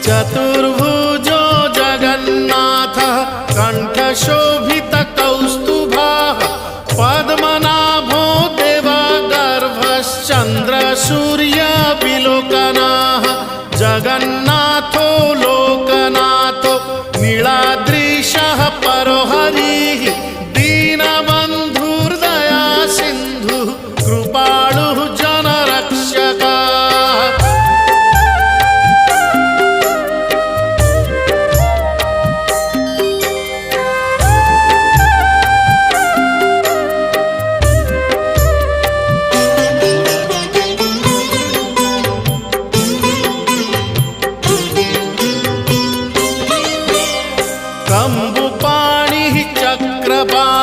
चतुर्भुजो जगन्नाथः कण्ठशोभितकौस्तुभः पद्मनाभो देवगर्भश्चन्द्रसूर्यविलोकनः जगन्नाथो लोकनाथो नीलाद्रीशः परो हरिः दीनबन्धुर्दया सिन्धुः कृपालुः जनरक्षकः। कम्बुपाणिः चक्रपाणिः